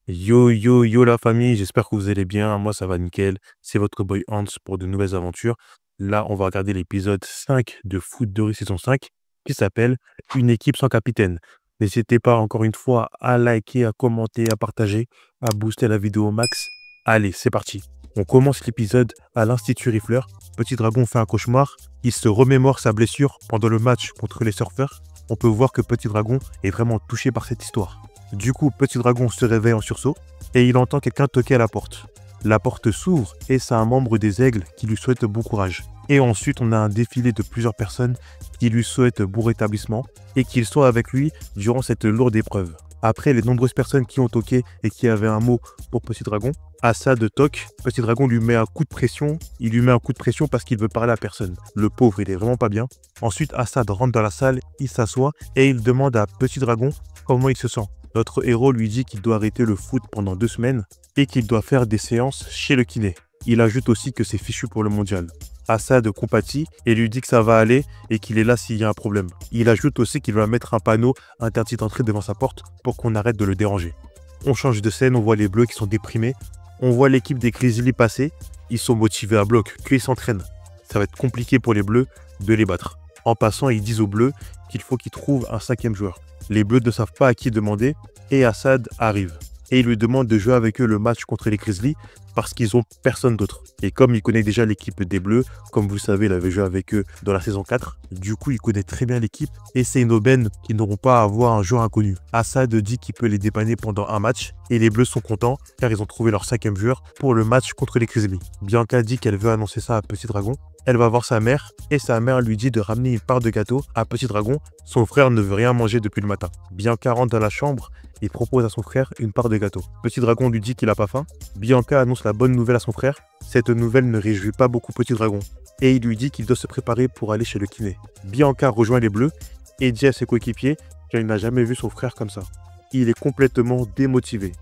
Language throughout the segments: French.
Yo, yo, yo la famille, j'espère que vous allez bien. Moi, ça va nickel. C'est votre boy Hans pour de nouvelles aventures. Là, on va regarder l'épisode 5 de Foot de rue saison 5 qui s'appelle Une équipe sans capitaine. N'hésitez pas encore une fois à liker, à commenter, à partager, à booster la vidéo au max. Allez, c'est parti. On commence l'épisode à l'Institut Riffleur. Petit Dragon fait un cauchemar. Il se remémore sa blessure pendant le match contre les surfeurs. On peut voir que Petit Dragon est vraiment touché par cette histoire. Du coup, Petit Dragon se réveille en sursaut et il entend quelqu'un toquer à la porte. La porte s'ouvre et c'est un membre des Aigles qui lui souhaite bon courage. Et ensuite, on a un défilé de plusieurs personnes qui lui souhaitent bon rétablissement et qu'ils soient avec lui durant cette lourde épreuve. Après les nombreuses personnes qui ont toqué et qui avaient un mot pour Petit Dragon, Assad toque. Petit Dragon lui met un coup de pression. Il lui met un coup de pression parce qu'il veut parler à personne. Le pauvre, il est vraiment pas bien. Ensuite, Assad rentre dans la salle, il s'assoit et il demande à Petit Dragon comment il se sent. Notre héros lui dit qu'il doit arrêter le foot pendant 2 semaines et qu'il doit faire des séances chez le kiné. Il ajoute aussi que c'est fichu pour le mondial. Assad compatit et lui dit que ça va aller et qu'il est là s'il y a un problème. Il ajoute aussi qu'il va mettre un panneau interdit d'entrée devant sa porte pour qu'on arrête de le déranger. On change de scène, on voit les Bleus qui sont déprimés. On voit l'équipe des Grizzlies passer. Ils sont motivés à bloc, qu'ils s'entraînent. Ça va être compliqué pour les Bleus de les battre. En passant, ils disent aux Bleus qu'il faut qu'ils trouvent un 5e joueur. Les Bleus ne savent pas à qui demander et Assad arrive. Et il lui demande de jouer avec eux le match contre les Grizzlies parce qu'ils ont personne d'autre. Et comme il connaît déjà l'équipe des Bleus, comme vous le savez, il avait joué avec eux dans la saison 4, du coup il connaît très bien l'équipe et c'est une aubaine qu'ils n'auront pas à avoir un joueur inconnu. Assad dit qu'il peut les dépanner pendant un match et les Bleus sont contents car ils ont trouvé leur 5e joueur pour le match contre les Grizzlies. Bianca dit qu'elle veut annoncer ça à Petit Dragon. Elle va voir sa mère et sa mère lui dit de ramener une part de gâteau à Petit Dragon. Son frère ne veut rien manger depuis le matin. Bianca rentre dans la chambre et propose à son frère une part de gâteau. Petit Dragon lui dit qu'il n'a pas faim. Bianca annonce la bonne nouvelle à son frère. Cette nouvelle ne réjouit pas beaucoup Petit Dragon et il lui dit qu'il doit se préparer pour aller chez le kiné. Bianca rejoint les Bleus et dit à ses coéquipiers qu'elle n'a jamais vu son frère comme ça. Il est complètement démotivé.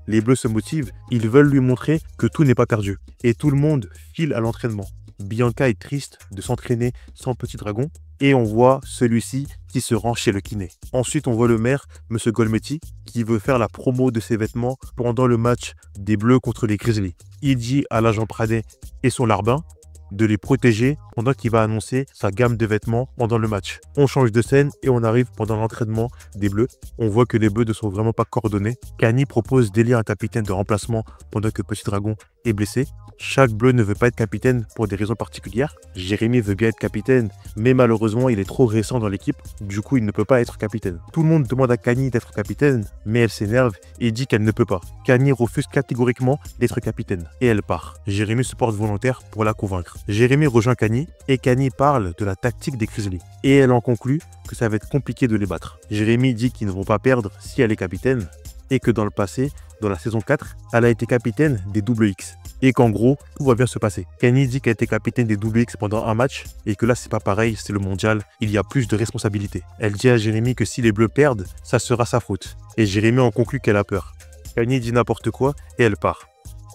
Les Bleus se motivent, ils veulent lui montrer que tout n'est pas perdu et tout le monde file à l'entraînement. Bianca est triste de s'entraîner sans Petit Dragon et on voit celui-ci qui se rend chez le kiné. Ensuite, on voit le maire, M. Golmetti, qui veut faire la promo de ses vêtements pendant le match des Bleus contre les Grizzlies. Il dit à l'agent Pradet et son larbin de les protéger pendant qu'il va annoncer sa gamme de vêtements pendant le match. On change de scène et on arrive pendant l'entraînement des Bleus. On voit que les Bleus ne sont vraiment pas coordonnés. Kani propose d'élire un capitaine de remplacement pendant que Petit Dragon est blessé. Chaque Bleu ne veut pas être capitaine pour des raisons particulières. Jérémy veut bien être capitaine, mais malheureusement, il est trop récent dans l'équipe. Du coup, il ne peut pas être capitaine. Tout le monde demande à Kani d'être capitaine, mais elle s'énerve et dit qu'elle ne peut pas. Kani refuse catégoriquement d'être capitaine et elle part. Jérémy se porte volontaire pour la convaincre. Jérémy rejoint Kani et Kani parle de la tactique des Grizzlies. Et elle en conclut que ça va être compliqué de les battre. Jérémy dit qu'ils ne vont pas perdre si elle est capitaine et que dans le passé, dans la saison 4, elle a été capitaine des X. Et qu'en gros, tout va bien se passer. Kani dit qu'elle était capitaine des X pendant un match et que là, c'est pas pareil, c'est le mondial, il y a plus de responsabilités. Elle dit à Jérémy que si les Bleus perdent, ça sera sa faute. Et Jérémy en conclut qu'elle a peur. Kani dit n'importe quoi et elle part.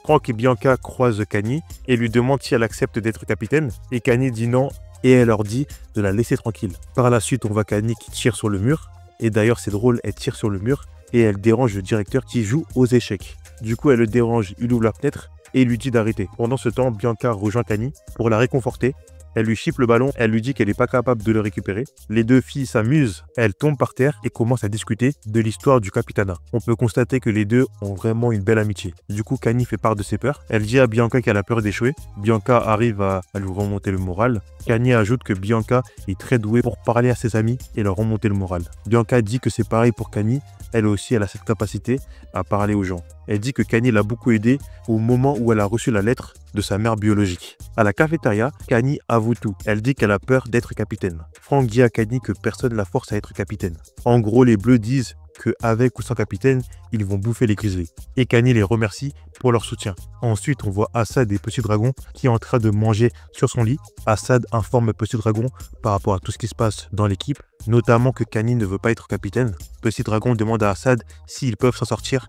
Franck et Bianca croisent Kani et lui demandent si elle accepte d'être capitaine. Et Kani dit non et elle leur dit de la laisser tranquille. Par la suite, on voit Kani qui tire sur le mur. Et d'ailleurs, c'est drôle, elle tire sur le mur et elle dérange le directeur qui joue aux échecs. Du coup, elle le dérange, il ouvre la fenêtre et lui dit d'arrêter. Pendant ce temps, Bianca rejoint Kani pour la réconforter. Elle lui chipe le ballon, elle lui dit qu'elle n'est pas capable de le récupérer. Les deux filles s'amusent, elles tombent par terre et commencent à discuter de l'histoire du capitanat. On peut constater que les deux ont vraiment une belle amitié. Du coup, Kani fait part de ses peurs. Elle dit à Bianca qu'elle a peur d'échouer. Bianca arrive à lui remonter le moral. Kani ajoute que Bianca est très douée pour parler à ses amis et leur remonter le moral. Bianca dit que c'est pareil pour Kani. Elle aussi, elle a cette capacité à parler aux gens. Elle dit que Kani l'a beaucoup aidé au moment où elle a reçu la lettre de sa mère biologique. À la cafétéria, Kani avoue tout. Elle dit qu'elle a peur d'être capitaine. Franck dit à Kani que personne la force à être capitaine. En gros, les Bleus disent qu'avec ou sans capitaine, ils vont bouffer les Grizzlies. Et Kani les remercie pour leur soutien. Ensuite, on voit Assad et Petit Dragon qui est en train de manger sur son lit. Assad informe Petit Dragon par rapport à tout ce qui se passe dans l'équipe, notamment que Kani ne veut pas être capitaine. Petit Dragon demande à Assad s'ils peuvent s'en sortir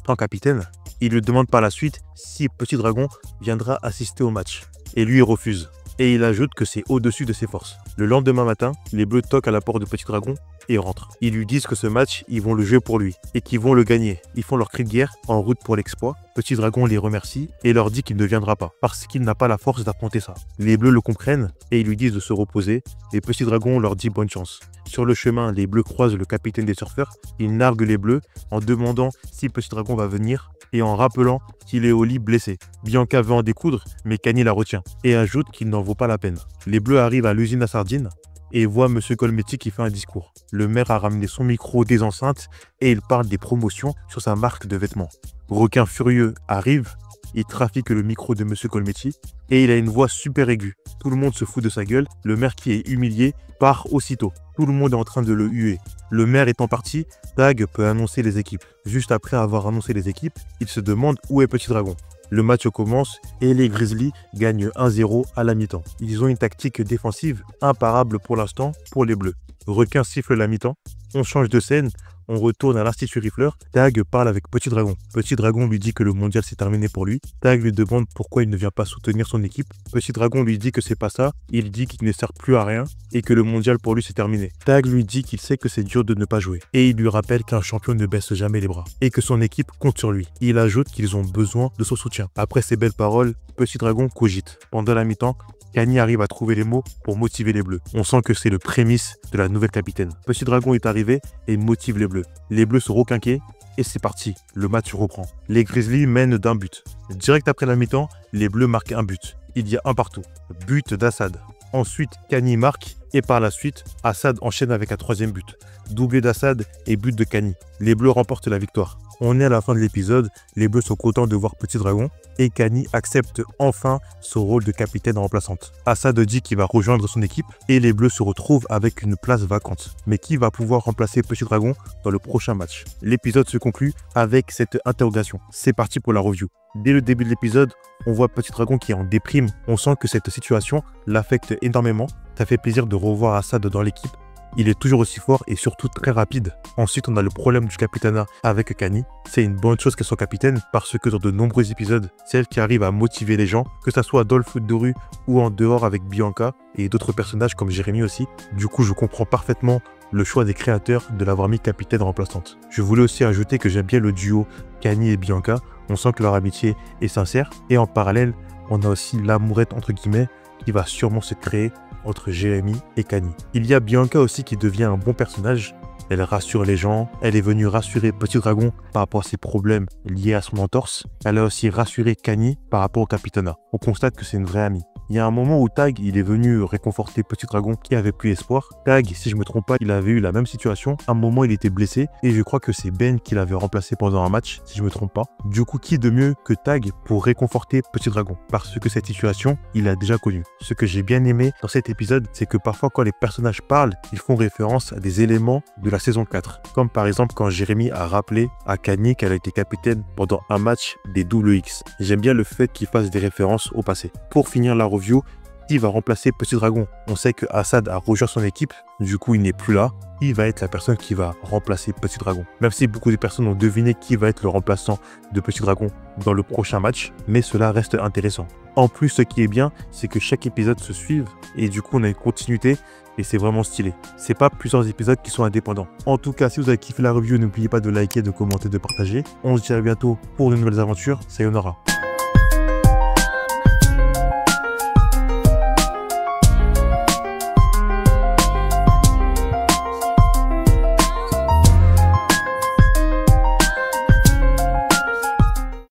sans capitaine. Il lui demande par la suite si Petit Dragon viendra assister au match. Et lui, il refuse. Et il ajoute que c'est au-dessus de ses forces. Le lendemain matin, les Bleus toquent à la porte de Petit Dragon et rentrent. Ils lui disent que ce match, ils vont le jouer pour lui et qu'ils vont le gagner. Ils font leur cri de guerre en route pour l'exploit. Petit Dragon les remercie et leur dit qu'il ne viendra pas parce qu'il n'a pas la force d'affronter ça. Les Bleus le comprennent et ils lui disent de se reposer et Petit Dragon leur dit bonne chance. Sur le chemin, les Bleus croisent le capitaine des surfeurs. Il nargue les Bleus en demandant si Petit Dragon va venir et en rappelant qu'il est au lit blessé. Bianca veut en découdre, mais Kani la retient et ajoute qu'il n'en vaut pas la peine. Les Bleus arrivent à l'usine à sardines et voient M. Colmetti qui fait un discours. Le maire a ramené son micro des enceintes et il parle des promotions sur sa marque de vêtements. Requin furieux arrive, il trafique le micro de M. Colmetti et il a une voix super aiguë. Tout le monde se fout de sa gueule, le maire qui est humilié part aussitôt. Tout le monde est en train de le huer. Le maire étant parti, Tag peut annoncer les équipes. Juste après avoir annoncé les équipes, il se demande où est Petit Dragon. Le match commence et les Grizzlies gagnent 1-0 à la mi-temps. Ils ont une tactique défensive imparable pour l'instant pour les Bleus. Requin siffle la mi-temps, on change de scène, on retourne à l'Institut Rifleur. Tag parle avec Petit Dragon. Petit Dragon lui dit que le mondial s'est terminé pour lui. Tag lui demande pourquoi il ne vient pas soutenir son équipe. Petit Dragon lui dit que c'est pas ça. Il dit qu'il ne sert plus à rien et que le mondial pour lui c'est terminé. Tag lui dit qu'il sait que c'est dur de ne pas jouer. Et il lui rappelle qu'un champion ne baisse jamais les bras et que son équipe compte sur lui. Il ajoute qu'ils ont besoin de son soutien. Après ces belles paroles, Petit Dragon cogite. Pendant la mi-temps, Kani arrive à trouver les mots pour motiver les Bleus. On sent que c'est le prémisse de la nouvelle capitaine. Petit Dragon est arrivé et motive les Bleus. Les Bleus sont requinqués et c'est parti. Le match reprend. Les Grizzlies mènent d'un but. Direct après la mi-temps, les Bleus marquent un but. Il y a un partout. But d'Assad. Ensuite, Kani marque et par la suite, Assad enchaîne avec un troisième but. Doublé d'Assad et but de Kani. Les Bleus remportent la victoire. On est à la fin de l'épisode, les Bleus sont contents de voir Petit Dragon et Kani accepte enfin son rôle de capitaine remplaçante. Assad dit qu'il va rejoindre son équipe et les Bleus se retrouvent avec une place vacante. Mais qui va pouvoir remplacer Petit Dragon dans le prochain match? L'épisode se conclut avec cette interrogation. C'est parti pour la review. Dès le début de l'épisode, on voit Petit Dragon qui est en déprime. On sent que cette situation l'affecte énormément. Ça fait plaisir de revoir Assad dans l'équipe. Il est toujours aussi fort et surtout très rapide. Ensuite, on a le problème du capitana avec Kani. C'est une bonne chose qu'elle soit capitaine parce que dans de nombreux épisodes, c'est elle qui arrive à motiver les gens, que ça soit dans le foot de rue ou en dehors avec Bianca et d'autres personnages comme Jérémy aussi. Du coup, je comprends parfaitement le choix des créateurs de l'avoir mis capitaine remplaçante. Je voulais aussi ajouter que j'aime bien le duo Kani et Bianca. On sent que leur amitié est sincère. Et en parallèle, on a aussi l'amourette entre guillemets qui va sûrement se créer entre Jérémy et Kani. Il y a Bianca aussi qui devient un bon personnage. Elle rassure les gens. Elle est venue rassurer Petit Dragon par rapport à ses problèmes liés à son entorse. Elle a aussi rassuré Kani par rapport au capitana. On constate que c'est une vraie amie. Il y a un moment où Tag, il est venu réconforter Petit Dragon qui avait plus espoir. Tag, si je me trompe pas, il avait eu la même situation. À un moment, il était blessé et je crois que c'est Ben qui l'avait remplacé pendant un match, si je me trompe pas. Du coup, qui de mieux que Tag pour réconforter Petit Dragon? Parce que cette situation, il a déjà connue. Ce que j'ai bien aimé dans cet épisode, c'est que parfois quand les personnages parlent, ils font référence à des éléments de la saison 4. Comme par exemple quand Jérémy a rappelé à Kani qu'elle a été capitaine pendant un match des WX. J'aime bien le fait qu'il fasse des références au passé. Pour finir la review, qui va remplacer Petit Dragon? On sait que Assad a rejoint son équipe, du coup il n'est plus là. Il va être la personne qui va remplacer Petit Dragon. Même si beaucoup de personnes ont deviné qui va être le remplaçant de Petit Dragon dans le prochain match, mais cela reste intéressant. En plus, ce qui est bien, c'est que chaque épisode se suive et du coup on a une continuité et c'est vraiment stylé. C'est pas plusieurs épisodes qui sont indépendants. En tout cas, si vous avez kiffé la review, n'oubliez pas de liker, de commenter, de partager. On se dit à bientôt pour de nouvelles aventures. Sayonara.